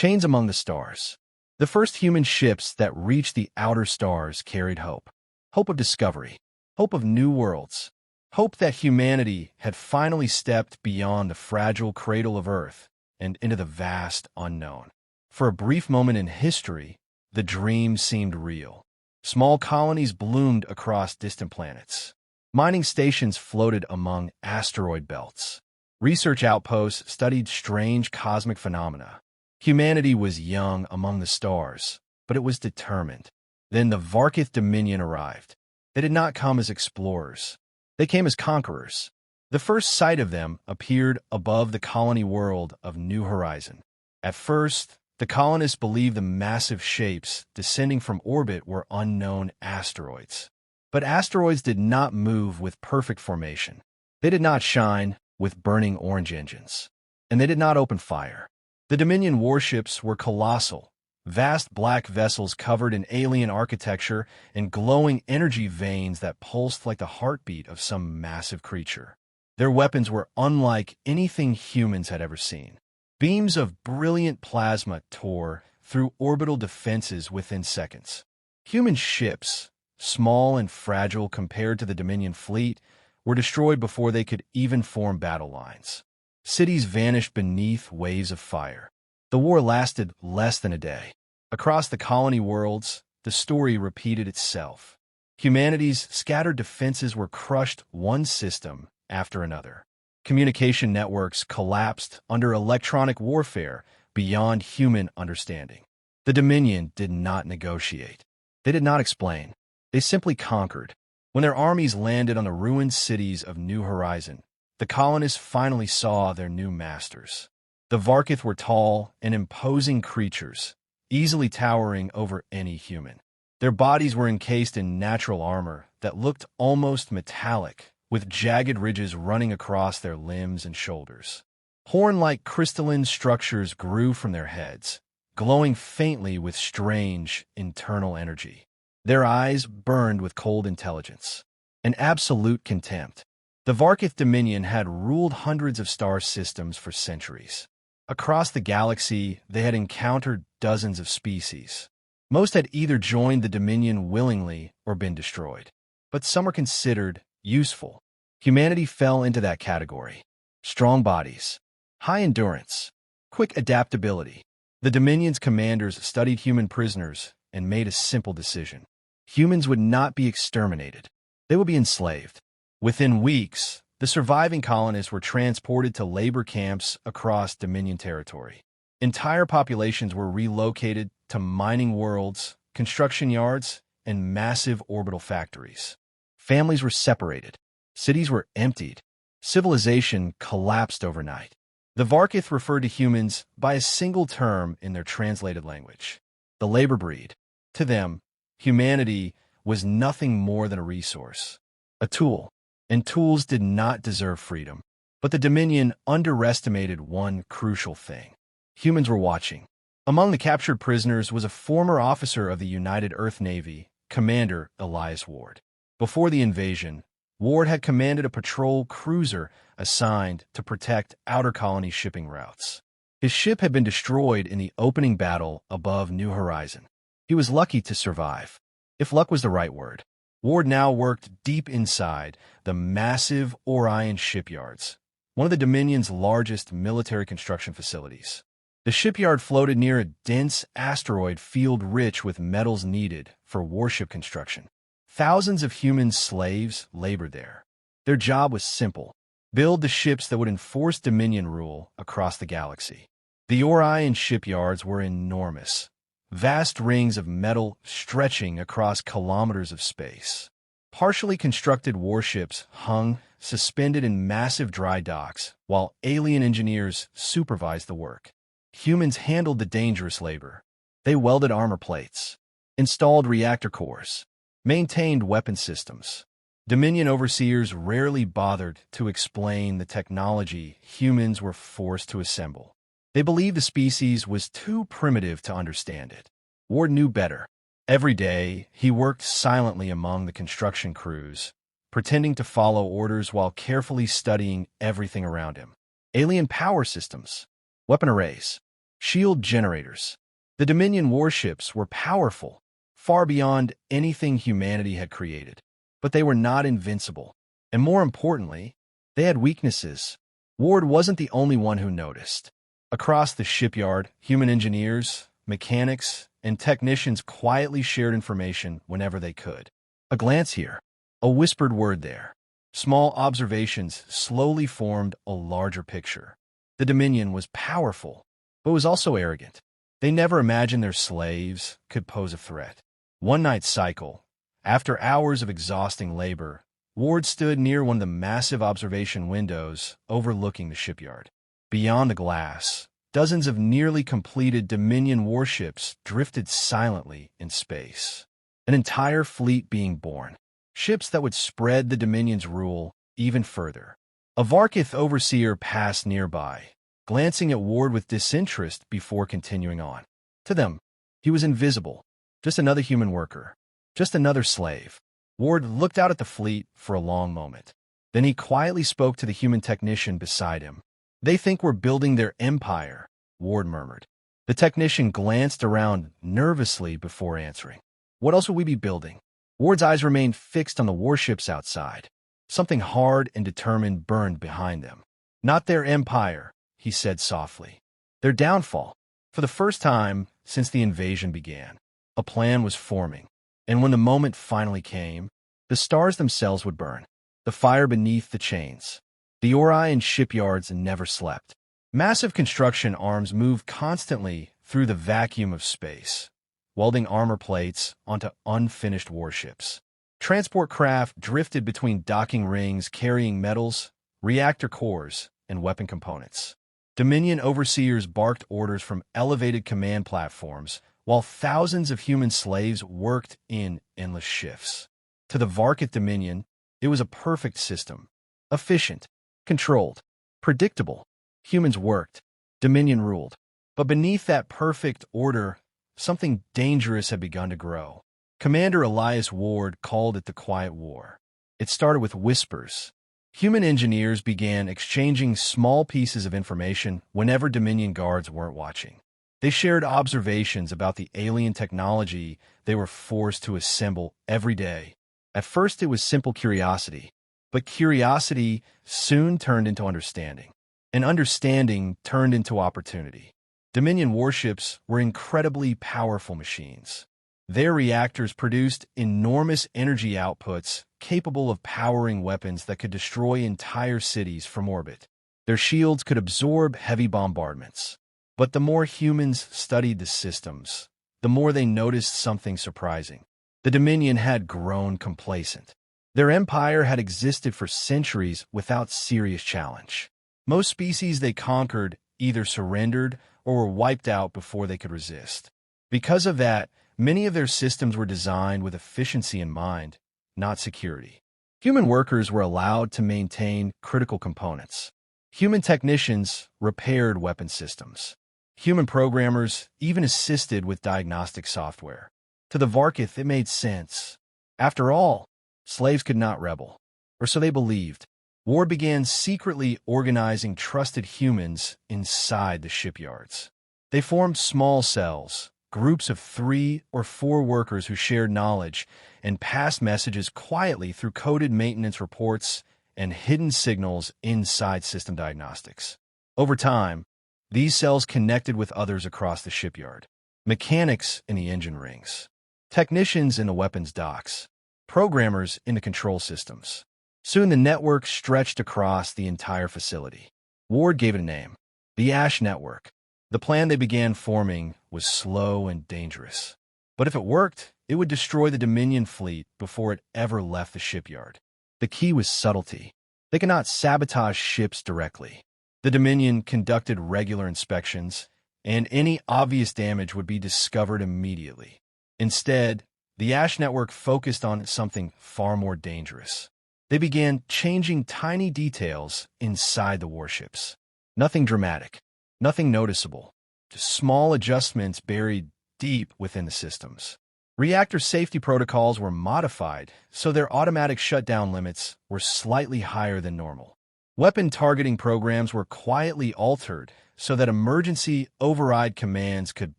Chains among the stars. The first human ships that reached the outer stars carried hope. Hope of discovery. Hope of new worlds. Hope that humanity had finally stepped beyond the fragile cradle of Earth and into the vast unknown. For a brief moment in history, the dream seemed real. Small colonies bloomed across distant planets. Mining stations floated among asteroid belts. Research outposts studied strange cosmic phenomena. Humanity was young among the stars, but it was determined. Then the Varketh Dominion arrived. They did not come as explorers. They came as conquerors. The first sight of them appeared above the colony world of New Horizon. At first, the colonists believed the massive shapes descending from orbit were unknown asteroids. But asteroids did not move with perfect formation. They did not shine with burning orange engines. And they did not open fire. The Dominion warships were colossal, vast black vessels covered in alien architecture and glowing energy veins that pulsed like the heartbeat of some massive creature. Their weapons were unlike anything humans had ever seen. Beams of brilliant plasma tore through orbital defenses within seconds. Human ships, small and fragile compared to the Dominion fleet, were destroyed before they could even form battle lines. Cities vanished beneath waves of fire. The war lasted less than a day. Across the colony worlds, the story repeated itself. Humanity's scattered defenses were crushed one system after another. Communication networks collapsed under electronic warfare beyond human understanding. The Dominion did not negotiate. They did not explain. They simply conquered. When their armies landed on the ruined cities of New Horizon, the colonists finally saw their new masters. The Varketh were tall and imposing creatures, easily towering over any human. Their bodies were encased in natural armor that looked almost metallic, with jagged ridges running across their limbs and shoulders. Horn-like crystalline structures grew from their heads, glowing faintly with strange internal energy. Their eyes burned with cold intelligence and absolute contempt. The Varketh Dominion had ruled hundreds of star systems for centuries. Across the galaxy, they had encountered dozens of species. Most had either joined the Dominion willingly or been destroyed. But some were considered useful. Humanity fell into that category. Strong bodies, high endurance, quick adaptability. The Dominion's commanders studied human prisoners and made a simple decision. Humans would not be exterminated. They would be enslaved. Within weeks, the surviving colonists were transported to labor camps across Dominion territory. Entire populations were relocated to mining worlds, construction yards, and massive orbital factories. Families were separated. Cities were emptied. Civilization collapsed overnight. The Varketh referred to humans by a single term in their translated language: the labor breed. To them, humanity was nothing more than a resource, a tool. And tools did not deserve freedom. But the Dominion underestimated one crucial thing. Humans were watching. Among the captured prisoners was a former officer of the United Earth Navy, Commander Elias Ward. Before the invasion, Ward had commanded a patrol cruiser assigned to protect outer colony shipping routes. His ship had been destroyed in the opening battle above New Horizon. He was lucky to survive, if luck was the right word. Ward now worked deep inside the massive Orion shipyards, one of the Dominion's largest military construction facilities. The shipyard floated near a dense asteroid field rich with metals needed for warship construction. Thousands of human slaves labored there. Their job was simple: build the ships that would enforce Dominion rule across the galaxy. The Orion shipyards were enormous, vast rings of metal stretching across kilometers of space. Partially constructed warships hung suspended in massive dry docks, while alien engineers supervised the work. Humans handled the dangerous labor. They welded armor plates, installed reactor cores, maintained weapon systems. Dominion overseers rarely bothered to explain the technology humans were forced to assemble. They believed the species was too primitive to understand it. Ward knew better. Every day, he worked silently among the construction crews, pretending to follow orders while carefully studying everything around him. Alien power systems, weapon arrays, Shield generators. The Dominion warships were powerful, far beyond anything humanity had created. But they were not invincible. And more importantly, they had weaknesses. Ward wasn't the only one who noticed. Across the shipyard, human engineers, mechanics, and technicians quietly shared information whenever they could. A glance here, a whispered word there. Small observations slowly formed a larger picture. The Dominion was powerful, but was also arrogant. They never imagined their slaves could pose a threat. One night cycle, after hours of exhausting labor, Ward stood near one of the massive observation windows overlooking the shipyard. Beyond the glass, dozens of nearly completed Dominion warships drifted silently in space. An entire fleet being born. Ships that would spread the Dominion's rule even further. A Varketh overseer passed nearby, glancing at Ward with disinterest before continuing on. To them, he was invisible, just another human worker, just another slave. Ward looked out at the fleet for a long moment. Then he quietly spoke to the human technician beside him. "They think we're building their empire," Ward murmured. The technician glanced around nervously before answering. "What else would we be building?" Ward's eyes remained fixed on the warships outside. Something hard and determined burned behind them. "Not their empire," he said softly. "Their downfall." For the first time since the invasion began, a plan was forming. And when the moment finally came, the stars themselves would burn. The fire beneath the chains. The Orion shipyards never slept. Massive construction arms moved constantly through the vacuum of space, welding armor plates onto unfinished warships. Transport craft drifted between docking rings carrying metals, reactor cores, and weapon components. Dominion overseers barked orders from elevated command platforms, while thousands of human slaves worked in endless shifts. To the Varketh Dominion, it was a perfect system. Efficient, controlled, predictable. Humans worked. Dominion ruled. But beneath that perfect order, something dangerous had begun to grow. Commander Elias Ward called it the Quiet War. It started with whispers. Human engineers began exchanging small pieces of information whenever Dominion guards weren't watching. They shared observations about the alien technology they were forced to assemble every day. At first it was simple curiosity, but curiosity soon turned into understanding. And understanding turned into opportunity. Dominion warships were incredibly powerful machines. Their reactors produced enormous energy outputs capable of powering weapons that could destroy entire cities from orbit. Their shields could absorb heavy bombardments. But the more humans studied the systems, the more they noticed something surprising. The Dominion had grown complacent. Their empire had existed for centuries without serious challenge. Most species they conquered either surrendered or were wiped out before they could resist. Because of that, many of their systems were designed with efficiency in mind, not security. Human workers were allowed to maintain critical components. Human technicians repaired weapon systems. Human programmers even assisted with diagnostic software. To the Varketh, it made sense. After all, slaves could not rebel, or so they believed. Ward began secretly organizing trusted humans inside the shipyards. They formed small cells, groups of 3 or 4 workers who shared knowledge and passed messages quietly through coded maintenance reports and hidden signals inside system diagnostics. Over time, these cells connected with others across the shipyard. Mechanics in the engine rings. Technicians in the weapons docks. Programmers in the control systems. Soon the network stretched across the entire facility. Ward gave it a name. The Ash Network. The plan they began forming was slow and dangerous. But if it worked, it would destroy the Dominion fleet before it ever left the shipyard. The key was subtlety. They could not sabotage ships directly. The Dominion conducted regular inspections, and any obvious damage would be discovered immediately. Instead, the Ash Network focused on something far more dangerous. They began changing tiny details inside the warships. Nothing dramatic, nothing noticeable, just small adjustments buried deep within the systems. Reactor safety protocols were modified so their automatic shutdown limits were slightly higher than normal. Weapon targeting programs were quietly altered so that emergency override commands could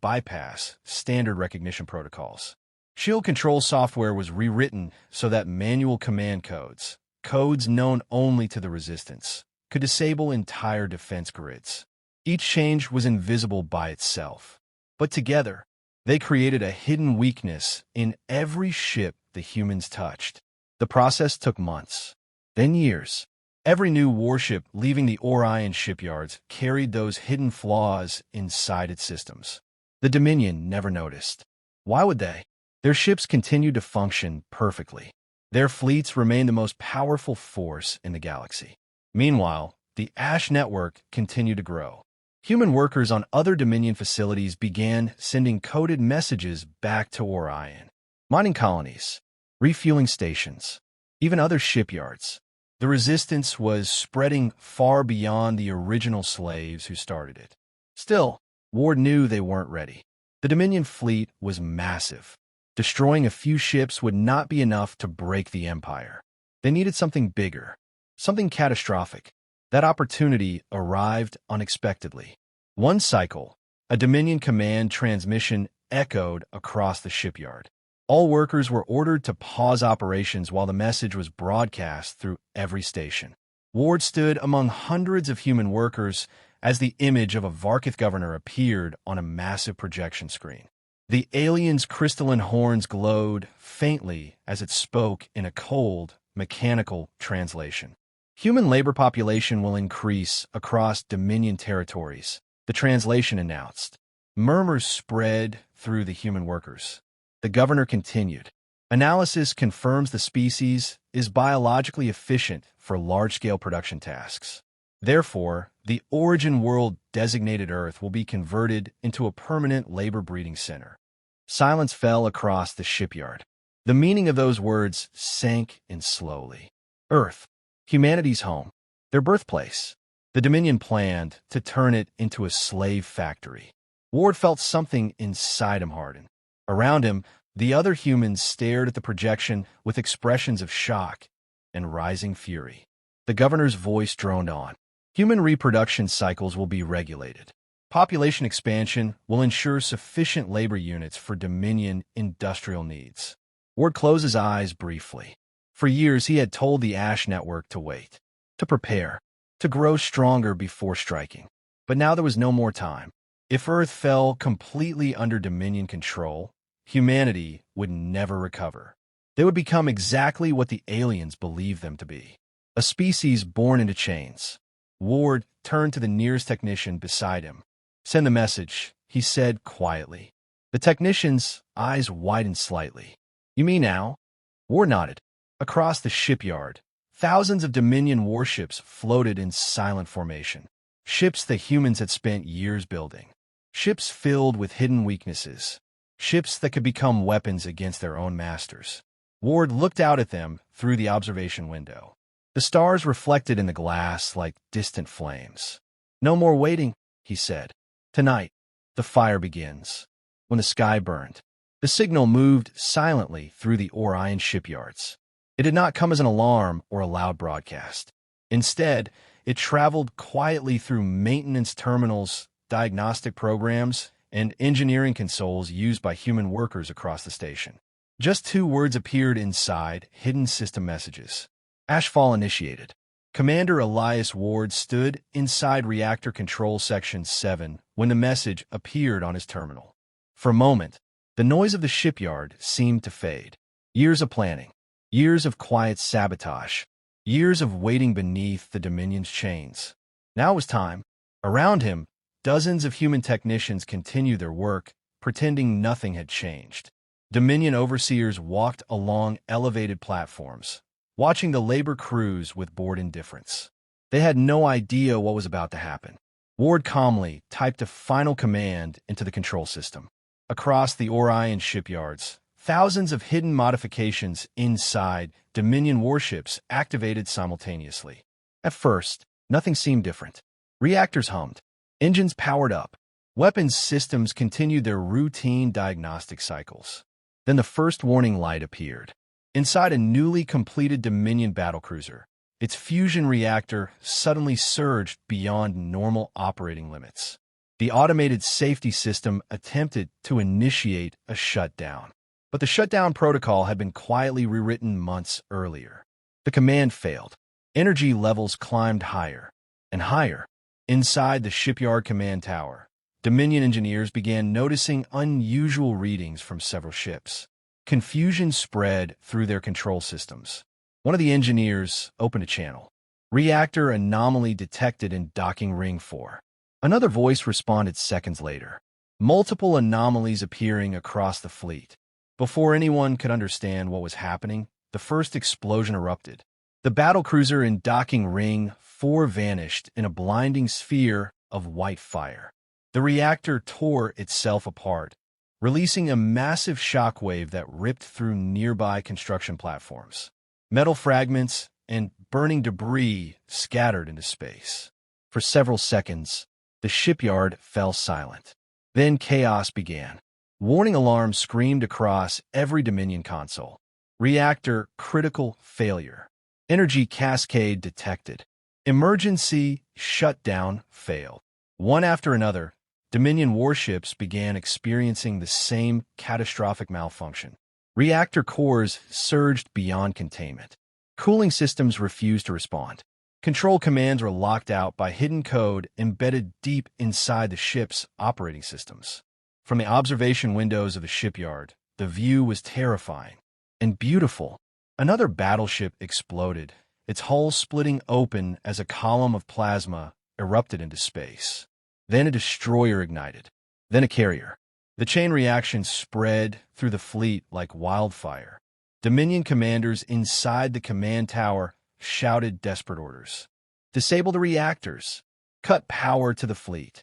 bypass standard recognition protocols. Shield control software was rewritten so that manual command codes, codes known only to the Resistance, could disable entire defense grids. Each change was invisible by itself, but together, they created a hidden weakness in every ship the humans touched. The process took months, then years. Every new warship leaving the Orion shipyards carried those hidden flaws inside its systems. The Dominion never noticed. Why would they? Their ships continued to function perfectly. Their fleets remained the most powerful force in the galaxy. Meanwhile, the Ash network continued to grow. Human workers on other Dominion facilities began sending coded messages back to Orion. Mining colonies, refueling stations, even other shipyards. The Resistance was spreading far beyond the original slaves who started it. Still, Ward knew they weren't ready. The Dominion fleet was massive. Destroying a few ships would not be enough to break the Empire. They needed something bigger, something catastrophic. That opportunity arrived unexpectedly. One cycle, a Dominion command transmission echoed across the shipyard. All workers were ordered to pause operations while the message was broadcast through every station. Ward stood among hundreds of human workers as the image of a Varketh governor appeared on a massive projection screen. The alien's crystalline horns glowed faintly as it spoke in a cold, mechanical translation. Human labor population will increase across Dominion territories, the translation announced. Murmurs spread through the human workers. The governor continued. Analysis confirms the species is biologically efficient for large-scale production tasks. Therefore, the origin world designated Earth will be converted into a permanent labor breeding center. Silence fell across the shipyard. The meaning of those words sank in slowly. Earth, humanity's home, their birthplace. The Dominion planned to turn it into a slave factory. Ward felt something inside him harden. Around him, the other humans stared at the projection with expressions of shock and rising fury. The governor's voice droned on. Human reproduction cycles will be regulated. Population expansion will ensure sufficient labor units for Dominion industrial needs. Ward closed his eyes briefly. For years, he had told the Ash network to wait, to prepare, to grow stronger before striking. But now there was no more time. If Earth fell completely under Dominion control, humanity would never recover. They would become exactly what the aliens believed them to be, a species born into chains. Ward turned to the nearest technician beside him. "Send the message," he said quietly. The technician's eyes widened slightly. "You mean now?" Ward nodded. Across the shipyard, thousands of Dominion warships floated in silent formation. Ships that humans had spent years building. Ships filled with hidden weaknesses. Ships that could become weapons against their own masters. Ward looked out at them through the observation window. The stars reflected in the glass like distant flames. "No more waiting," he said. "Tonight, the fire begins." When the sky burned, the signal moved silently through the Orion shipyards. It did not come as an alarm or a loud broadcast. Instead, it traveled quietly through maintenance terminals, diagnostic programs, and engineering consoles used by human workers across the station. Just 2 words appeared inside hidden system messages. Ashfall initiated. Commander Elias Ward stood inside Reactor Control Section 7 when the message appeared on his terminal. For a moment, the noise of the shipyard seemed to fade. Years of planning, years of quiet sabotage, years of waiting beneath the Dominion's chains. Now it was time. Around him, dozens of human technicians continued their work, pretending nothing had changed. Dominion overseers walked along elevated platforms, watching the labor crews with bored indifference. They had no idea what was about to happen. Ward calmly typed a final command into the control system. Across the Orion shipyards, thousands of hidden modifications inside Dominion warships activated simultaneously. At first, nothing seemed different. Reactors hummed. Engines powered up. Weapons systems continued their routine diagnostic cycles. Then the first warning light appeared. Inside a newly completed Dominion battlecruiser, its fusion reactor suddenly surged beyond normal operating limits. The automated safety system attempted to initiate a shutdown, but the shutdown protocol had been quietly rewritten months earlier. The command failed. Energy levels climbed higher and higher. Inside the shipyard command tower, Dominion engineers began noticing unusual readings from several ships. Confusion spread through their control systems. One of the engineers opened a channel. Reactor anomaly detected in docking ring 4. Another voice responded seconds later. Multiple anomalies appearing across the fleet. Before anyone could understand what was happening, the first explosion erupted. The battlecruiser in docking ring 4 vanished in a blinding sphere of white fire. The reactor tore itself apart, releasing a massive shockwave that ripped through nearby construction platforms. Metal fragments and burning debris scattered into space. For several seconds, the shipyard fell silent. Then chaos began. Warning alarms screamed across every Dominion console. Reactor critical failure. Energy cascade detected. Emergency shutdown failed. One after another, Dominion warships began experiencing the same catastrophic malfunction. Reactor cores surged beyond containment. Cooling systems refused to respond. Control commands were locked out by hidden code embedded deep inside the ship's operating systems. From the observation windows of the shipyard, the view was terrifying and beautiful. Another battleship exploded, its hull splitting open as a column of plasma erupted into space. Then a destroyer ignited, then a carrier. The chain reaction spread through the fleet like wildfire. Dominion commanders inside the command tower shouted desperate orders. Disable the reactors. Cut power to the fleet.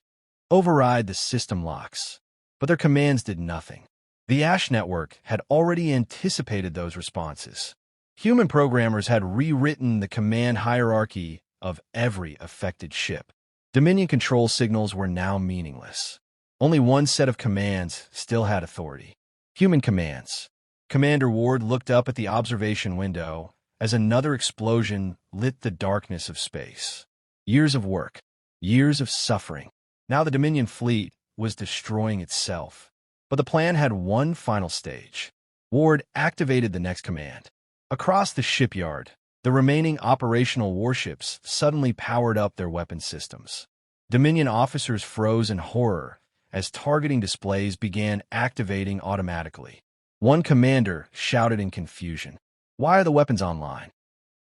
Override the system locks. But their commands did nothing. The Ash network had already anticipated those responses. Human programmers had rewritten the command hierarchy of every affected ship. Dominion control signals were now meaningless. Only one set of commands still had authority. Human commands. Commander Ward looked up at the observation window as another explosion lit the darkness of space. Years of work. Years of suffering. Now the Dominion fleet was destroying itself. But the plan had one final stage. Ward activated the next command. Across the shipyard, the remaining operational warships suddenly powered up their weapon systems. Dominion officers froze in horror as targeting displays began activating automatically. One commander shouted in confusion, "Why are the weapons online?"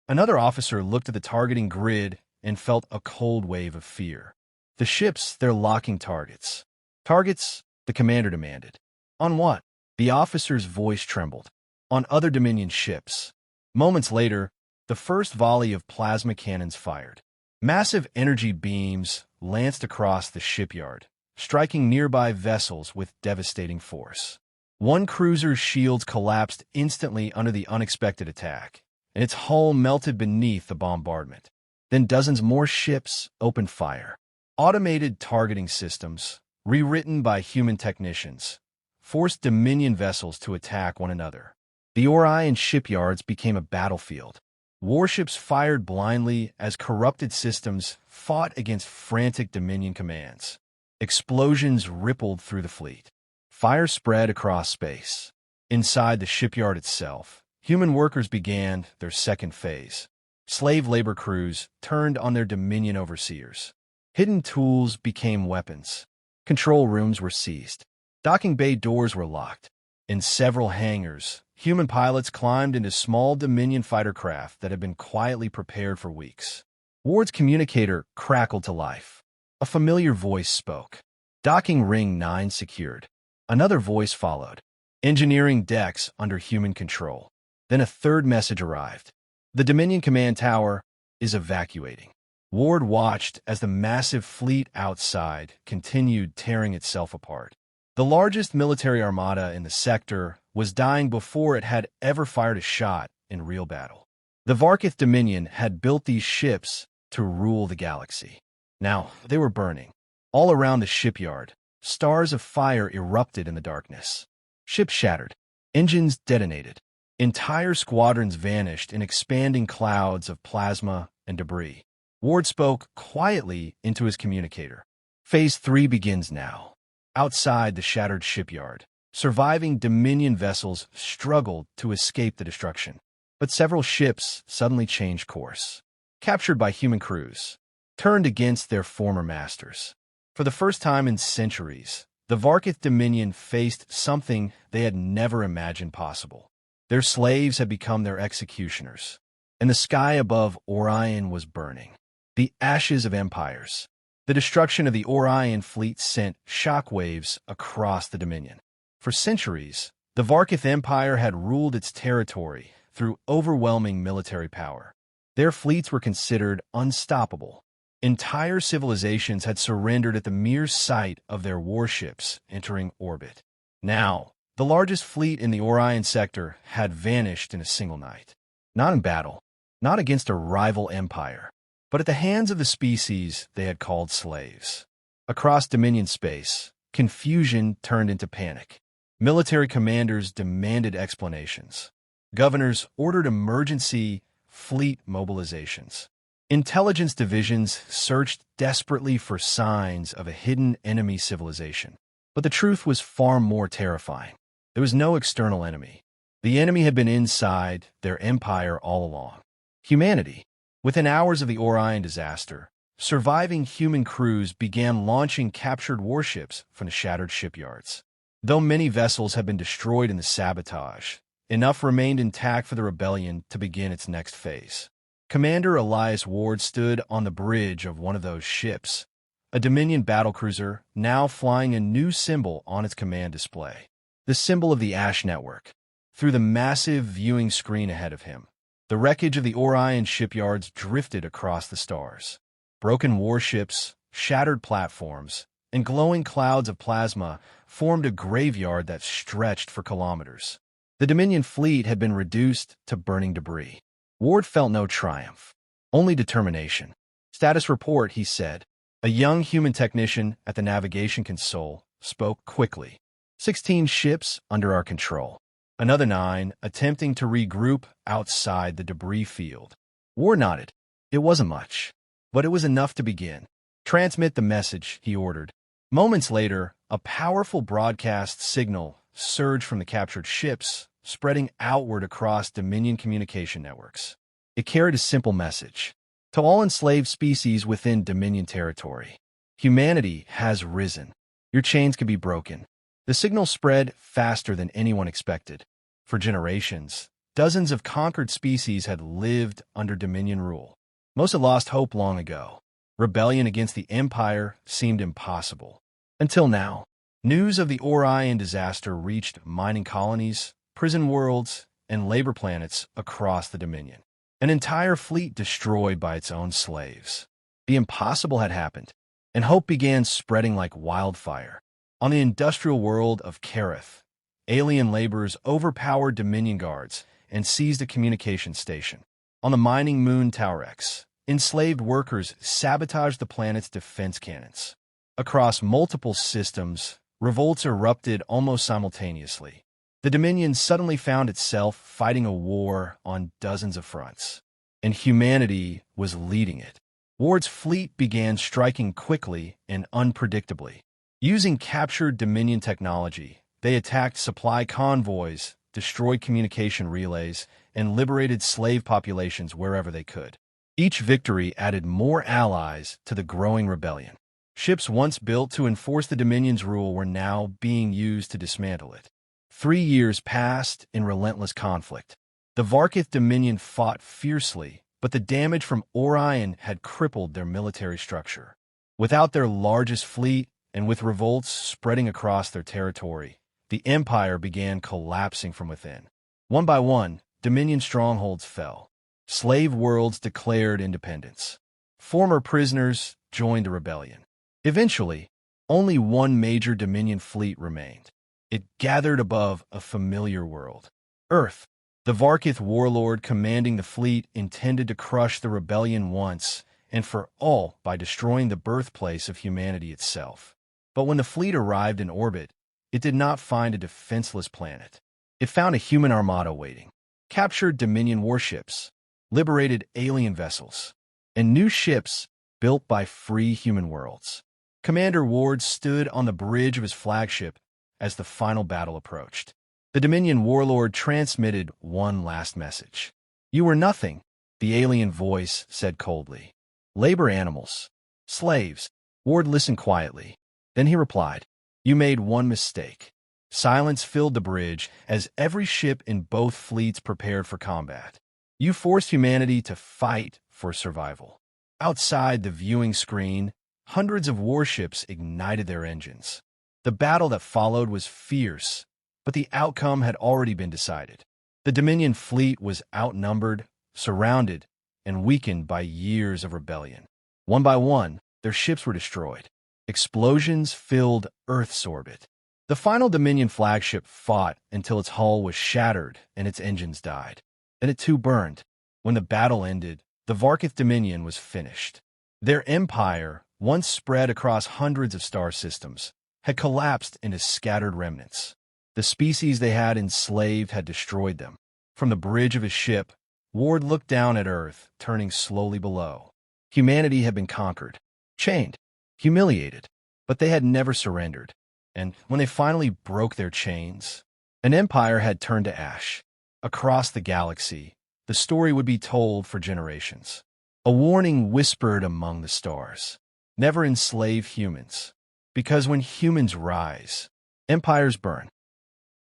Another officer looked at the targeting grid and felt a cold wave of fear. The ships, they're locking targets. Targets, the commander demanded. On what? The officer's voice trembled. On other Dominion ships. Moments later, the first volley of plasma cannons fired. Massive energy beams lanced across the shipyard, striking nearby vessels with devastating force. One cruiser's shields collapsed instantly under the unexpected attack, and its hull melted beneath the bombardment. Then dozens more ships opened fire. Automated targeting systems, rewritten by human technicians, forced Dominion vessels to attack one another. The Orion shipyards became a battlefield. Warships fired blindly as corrupted systems fought against frantic Dominion commands. Explosions rippled through the fleet. Fire spread across space. Inside the shipyard itself, human workers began their second phase. Slave labor crews turned on their Dominion overseers. Hidden tools became weapons. Control rooms were seized. Docking bay doors were locked. In several hangars, human pilots climbed into small Dominion fighter craft that had been quietly prepared for weeks. Ward's communicator crackled to life. A familiar voice spoke. Docking ring 9 secured. Another voice followed. Engineering decks under human control. Then a third message arrived. The Dominion command tower is evacuating. Ward watched as the massive fleet outside continued tearing itself apart. The largest military armada in the sector was dying before it had ever fired a shot in real battle. The Varketh Dominion had built these ships to rule the galaxy. Now they were burning. All around the shipyard, stars of fire erupted in the darkness. Ships shattered. Engines detonated. Entire squadrons vanished in expanding clouds of plasma and debris. Ward spoke quietly into his communicator. Phase 3 begins now. Outside the shattered shipyard, surviving Dominion vessels struggled to escape the destruction. But several ships suddenly changed course. Captured by human crews, turned against their former masters. For the first time in centuries, the Varketh Dominion faced something they had never imagined possible. Their slaves had become their executioners, and the sky above Orion was burning. The ashes of empires. The destruction of the Orion fleet sent shockwaves across the Dominion. For centuries, the Varketh Empire had ruled its territory through overwhelming military power. Their fleets were considered unstoppable. Entire civilizations had surrendered at the mere sight of their warships entering orbit. Now, the largest fleet in the Orion sector had vanished in a single night. Not in battle, not against a rival empire, but at the hands of the species they had called slaves. Across Dominion space, confusion turned into panic. Military commanders demanded explanations. Governors ordered emergency fleet mobilizations. Intelligence divisions searched desperately for signs of a hidden enemy civilization. But the truth was far more terrifying. There was no external enemy. The enemy had been inside their empire all along. Humanity. Within hours of the Orion disaster, surviving human crews began launching captured warships from the shattered shipyards. Though many vessels had been destroyed in the sabotage, enough remained intact for the rebellion to begin its next phase. Commander Elias Ward stood on the bridge of one of those ships, a Dominion battlecruiser now flying a new symbol on its command display. The symbol of the Ash Network. Through the massive viewing screen ahead of him, the wreckage of the Orion shipyards drifted across the stars. Broken warships, shattered platforms, and glowing clouds of plasma formed a graveyard that stretched for kilometers. The Dominion fleet had been reduced to burning debris. Ward felt no triumph, only determination. Status report, he said. A young human technician at the navigation console spoke quickly. 16 ships under our control. Another 9 attempting to regroup outside the debris field. Ward nodded. It wasn't much, but it was enough to begin. Transmit the message, he ordered. Moments later, a powerful broadcast signal surged from the captured ships, spreading outward across Dominion communication networks. It carried a simple message. To all enslaved species within Dominion territory, humanity has risen. Your chains can be broken. The signal spread faster than anyone expected. For generations, dozens of conquered species had lived under Dominion rule. Most had lost hope long ago. Rebellion against the Empire seemed impossible. Until now, news of the Orion disaster reached mining colonies, prison worlds, and labor planets across the Dominion. An entire fleet destroyed by its own slaves. The impossible had happened, and hope began spreading like wildfire. On the industrial world of Kareth, alien laborers overpowered Dominion guards and seized a communication station. On the mining moon Taurex, enslaved workers sabotaged the planet's defense cannons. Across multiple systems, revolts erupted almost simultaneously. The Dominion suddenly found itself fighting a war on dozens of fronts, and humanity was leading it. Ward's fleet began striking quickly and unpredictably. Using captured Dominion technology, they attacked supply convoys, destroyed communication relays, and liberated slave populations wherever they could. Each victory added more allies to the growing rebellion. Ships once built to enforce the Dominion's rule were now being used to dismantle it. 3 years passed in relentless conflict. The Varketh Dominion fought fiercely, but the damage from Orion had crippled their military structure. Without their largest fleet, and with revolts spreading across their territory, the Empire began collapsing from within. One by one, Dominion strongholds fell. Slave worlds declared independence. Former prisoners joined the rebellion. Eventually, only one major Dominion fleet remained. It gathered above a familiar world. Earth. The Varketh warlord commanding the fleet intended to crush the rebellion once and for all by destroying the birthplace of humanity itself. But when the fleet arrived in orbit, it did not find a defenseless planet. It found a human armada waiting. Captured Dominion warships. Liberated alien vessels. and new ships built by free human worlds. Commander Ward stood on the bridge of his flagship as the final battle approached. The Dominion warlord transmitted one last message. "You were nothing," the alien voice said coldly. "Labor animals. Slaves." Ward listened quietly. Then he replied, "You made one mistake." Silence filled the bridge as every ship in both fleets prepared for combat. "You forced humanity to fight for survival." Outside the viewing screen, hundreds of warships ignited their engines. The battle that followed was fierce, but the outcome had already been decided. The Dominion fleet was outnumbered, surrounded, and weakened by years of rebellion. One by one, their ships were destroyed. Explosions filled Earth's orbit. The final Dominion flagship fought until its hull was shattered and its engines died. Then it too burned. When the battle ended, the Varketh Dominion was finished. Their empire, once spread across hundreds of star systems, had collapsed into scattered remnants. The species they had enslaved had destroyed them. From the bridge of his ship, Ward looked down at Earth, turning slowly below. Humanity had been conquered, chained, humiliated, but they had never surrendered. And when they finally broke their chains, an empire had turned to ash. Across the galaxy, the story would be told for generations. A warning whispered among the stars: never enslave humans, because when humans rise, empires burn.